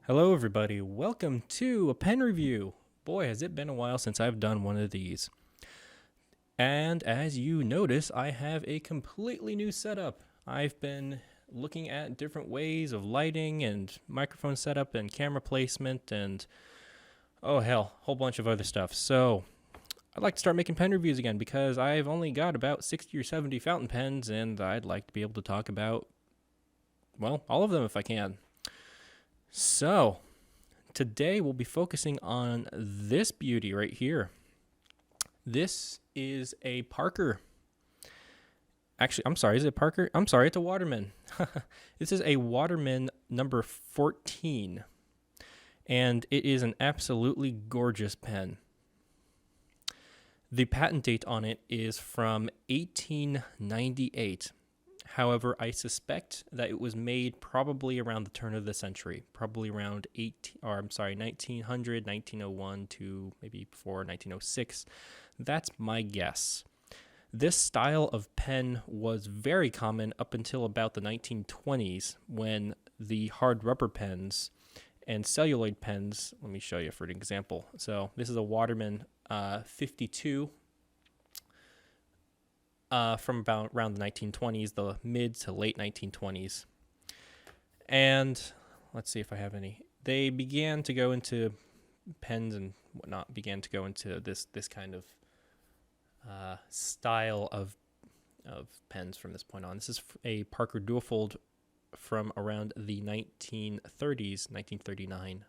Hello, everybody. Welcome to a pen review. Boy, has it been a while since I've done one of these. And as you notice, I have a completely new setup. I've been looking at different ways of lighting and microphone setup and camera placement and, oh hell, a whole bunch of other stuff. So I'd like to start making pen reviews again because I've only got about 60 or 70 fountain pens and I'd like to be able to talk about, well, all of them if I can. So today we'll be focusing on this beauty right here. This is a Parker. Actually, I'm sorry, is it Parker? I'm sorry, it's a Waterman. This is a Waterman number 14. And it is an absolutely gorgeous pen. The patent date on it is from 1898. However, I suspect that it was made probably around the turn of the century, probably around 1900, 1901 to maybe before 1906. That's my guess. This style of pen was very common up until about the 1920s when the hard rubber pens and celluloid pens, let me show you for an example. So this is a Waterman 52 from about around the 1920s, the mid to late 1920s. And let's see if I have any. They began to go into pens and whatnot, began to go into this kind of style of pens from this point on. This is a Parker Duofold from around the 1930s, 1939.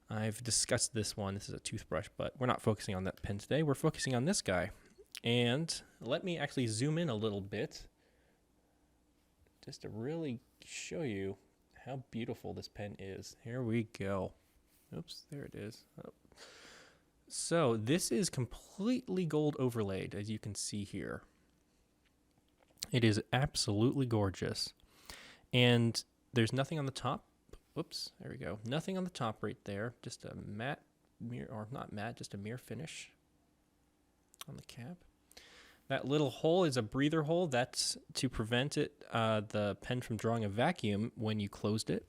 I've discussed this one. This is a toothbrush, but we're not focusing on that pen today. We're focusing on this guy. And let me actually zoom in a little bit just to really show you how beautiful this pen is. Here we go. Oops, there it is. Oh. So this is completely gold overlaid, as you can see here. It is absolutely gorgeous. And there's nothing on the top. Oops, there we go. Nothing on the top right there. Just a matte mirror, or not matte, just a mirror finish on the cap. That little hole is a breather hole. That's to prevent the pen from drawing a vacuum when you closed it.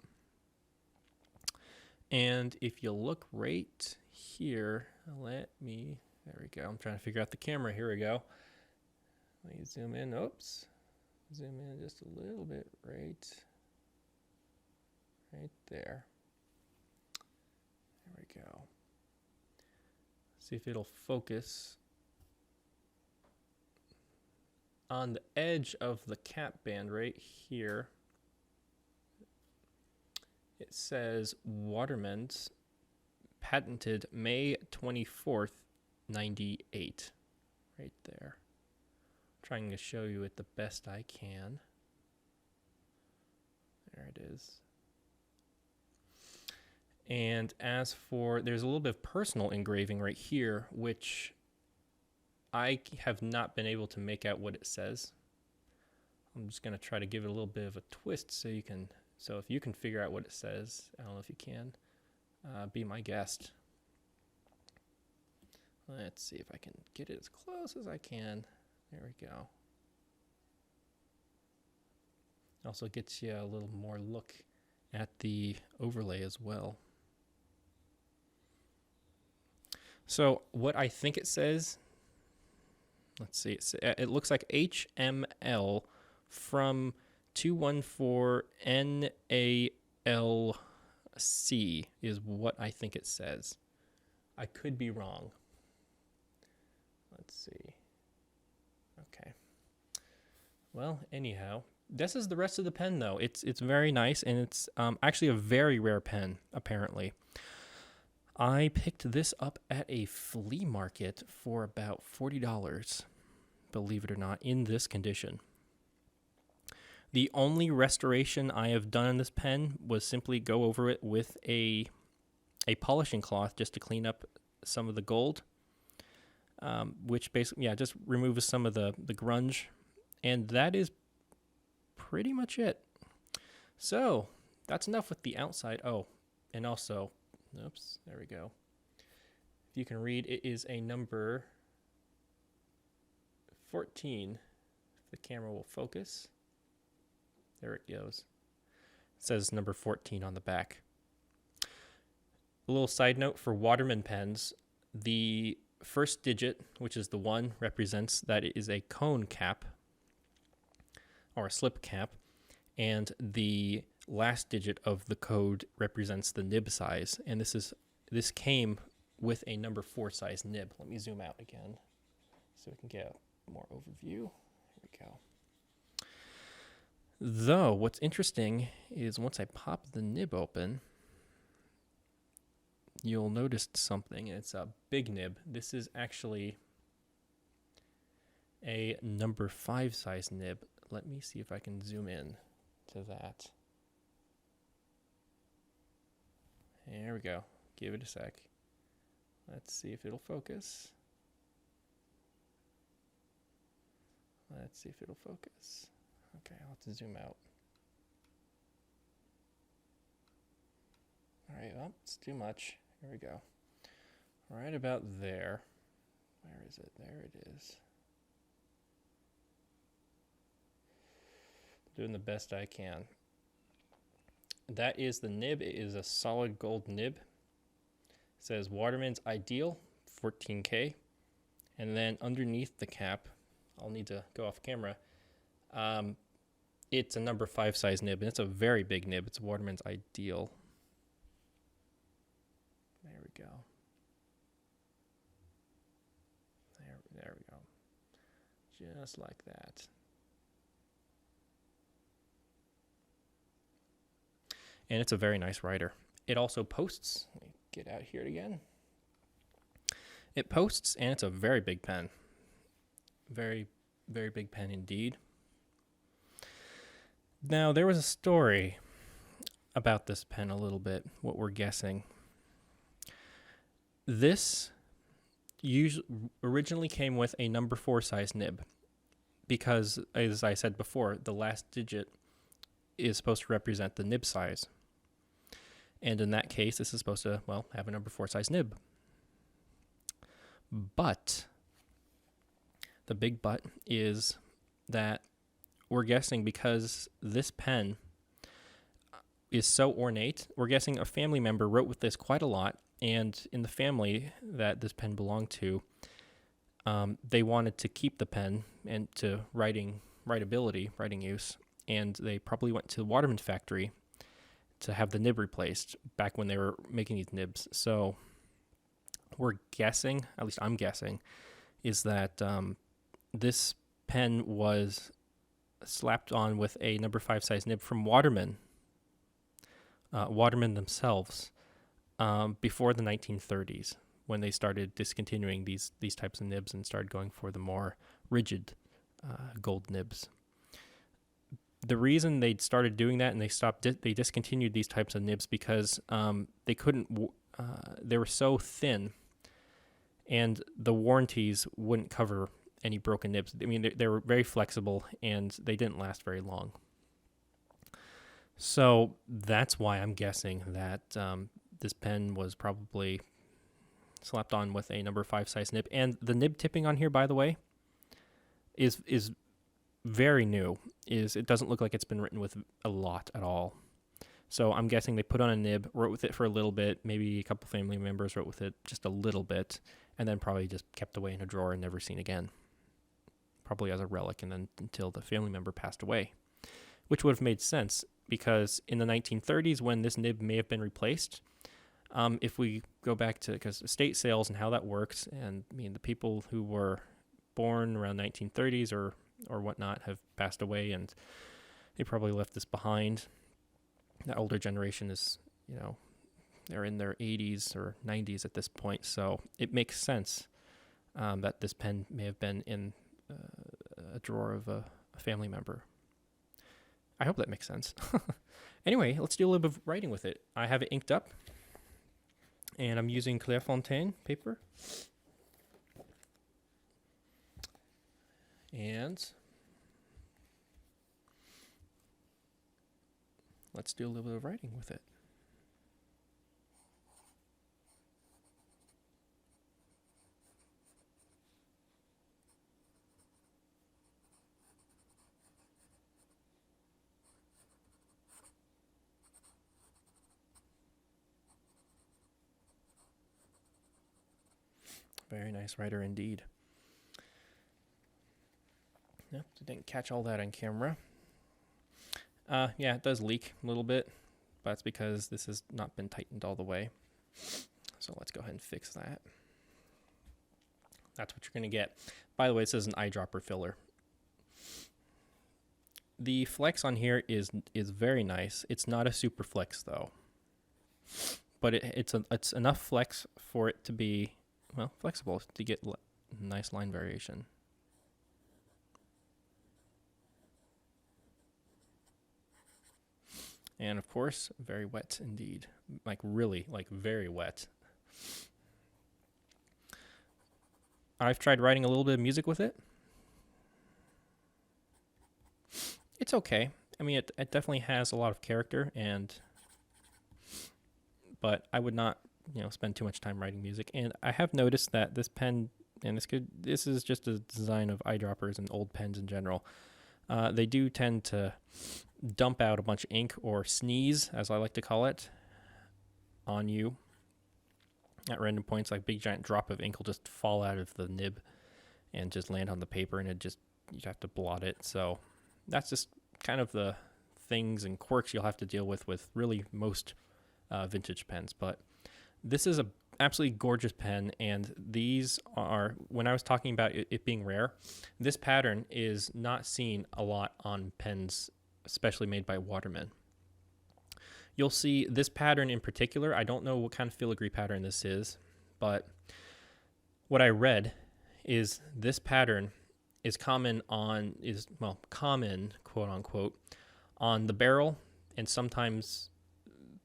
And if you look right here, there we go. I'm trying to figure out the camera. Here we go. Let me zoom in. Oops. Zoom in just a little bit right there. There we go. See if it'll focus on the edge of the cap band right here. It says Waterman's patented May 24th, 98. Right there. I'm trying to show you it the best I can. There it is. And as for, there's a little bit of personal engraving right here, which I have not been able to make out what it says. I'm just going to try to give it a little bit of a twist so you can, so if you can figure out what it says, I don't know if you can, be my guest. Let's see if I can get it as close as I can. There we go. Also gets you a little more look at the overlay as well. So what I think it says, let's see, it looks like HML from 214 NALC is what I think it says. I could be wrong. Let's see. Okay. Well, anyhow, this is the rest of the pen though. It's very nice, and it's actually a very rare pen, apparently. I picked this up at a flea market for about $40, believe it or not, in this condition. The only restoration I have done in this pen was simply go over it with a polishing cloth just to clean up some of the gold, which basically, yeah, just removes some of the grunge, and that is pretty much it. So that's enough with the outside. Oh, and also, oops, there we go. If you can read, it is a number 14. If the camera will focus. There it goes. It says number 14 on the back. A little side note for Waterman pens, the first digit, which is the 1, represents that it is a cone cap or a slip cap, and the last digit of the code represents the nib size. And this came with a number 4 size nib. Let me zoom out again so we can get more overview. Here we go. Though, what's interesting is once I pop the nib open, you'll notice something. It's a big nib. This is actually a number 5 size nib. Let me see if I can zoom in to that. There we go. Give it a sec. Let's see if it'll focus. Let's see if it'll focus. Okay, I'll have to zoom out. All right, well, it's too much. Here we go. Right about there. Where is it? There it is. Doing the best I can. That is the nib. It is a solid gold nib. It says Waterman's Ideal, 14K. And then underneath the cap, I'll need to go off camera. It's a number 5 size nib, and it's a very big nib. It's Waterman's Ideal. There we go. There we go. Just like that. And it's a very nice writer. It also posts. Let me get out here again. It posts, and it's a very big pen. Very, very big pen indeed. Now, there was a story about this pen a little bit, what we're guessing. This originally came with a number 4 size nib because, as I said before, the last digit is supposed to represent the nib size. And in that case, this is supposed to, well, have a number 4 size nib. But the big but is that we're guessing because this pen is so ornate, we're guessing a family member wrote with this quite a lot, and in the family that this pen belonged to, they wanted to keep the pen and to writing use, and they probably went to the Waterman factory to have the nib replaced back when they were making these nibs. So we're guessing, at least I'm guessing, is that this pen was slapped on with a number 5 size nib from Waterman, Waterman themselves, before the 1930s, when they started discontinuing these types of nibs and started going for the more rigid gold nibs. The reason they started doing that and they discontinued these types of nibs because they couldn't, they were so thin, and the warranties wouldn't cover any broken nibs. I mean, they were very flexible, and they didn't last very long. So that's why I'm guessing that this pen was probably slapped on with a number 5 size nib. And the nib tipping on here, by the way, is very new. It doesn't look like it's been written with a lot at all. So I'm guessing they put on a nib, wrote with it for a little bit, maybe a couple family members wrote with it just a little bit, and then probably just kept away in a drawer and never seen again. Probably as a relic, and then until the family member passed away, which would have made sense because in the 1930s, when this nib may have been replaced, if we go back to, because estate sales and how that works, and I mean the people who were born around 1930s or whatnot have passed away, and they probably left this behind. The older generation is, they're in their 80s or 90s at this point, so it makes sense that this pen may have been in a drawer of a family member. I hope that makes sense. Anyway, let's do a little bit of writing with it. I have it inked up, and I'm using Clairefontaine paper. And let's do a little bit of writing with it. Very nice writer indeed. Yep, didn't catch all that on camera. Yeah, it does leak a little bit, but it's because this has not been tightened all the way. So let's go ahead and fix that. That's what you're going to get. By the way, this is an eyedropper filler. The flex on here is very nice. It's not a super flex though, but it's enough flex for it to be, well, flexible to get nice line variation. And of course, very wet indeed. Like really, like very wet. I've tried writing a little bit of music with it. It's okay. I mean, it definitely has a lot of character, but I would not, spend too much time writing music. And I have noticed that this pen, and this is just a design of eyedroppers and old pens in general. They do tend to dump out a bunch of ink, or sneeze, as I like to call it, on you at random points. Like big giant drop of ink will just fall out of the nib and just land on the paper, and you'd have to blot it. So that's just kind of the things and quirks you'll have to deal with really most vintage pens. But this is a absolutely gorgeous pen, and these are, when I was talking about it being rare, this pattern is not seen a lot on pens, especially made by Waterman. You'll see this pattern in particular. I don't know what kind of filigree pattern this is, but what I read is this pattern is common, quote unquote, on the barrel, and sometimes,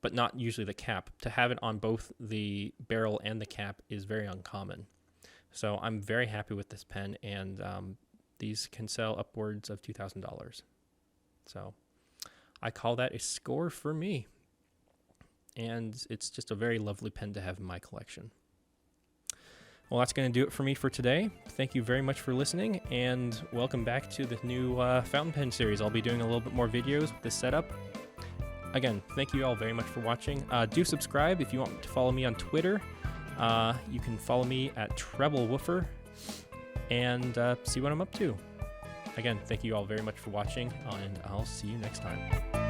but not usually the cap. To have it on both the barrel and the cap is very uncommon. So I'm very happy with this pen, and these can sell upwards of $2,000. So I call that a score for me. And it's just a very lovely pen to have in my collection. Well, that's going to do it for me for today. Thank you very much for listening, and welcome back to the new fountain pen series. I'll be doing a little bit more videos with this setup. Again, thank you all very much for watching. Do subscribe if you want to follow me on Twitter. You can follow me at TrebleWoofer and see what I'm up to. Again, thank you all very much for watching, and I'll see you next time.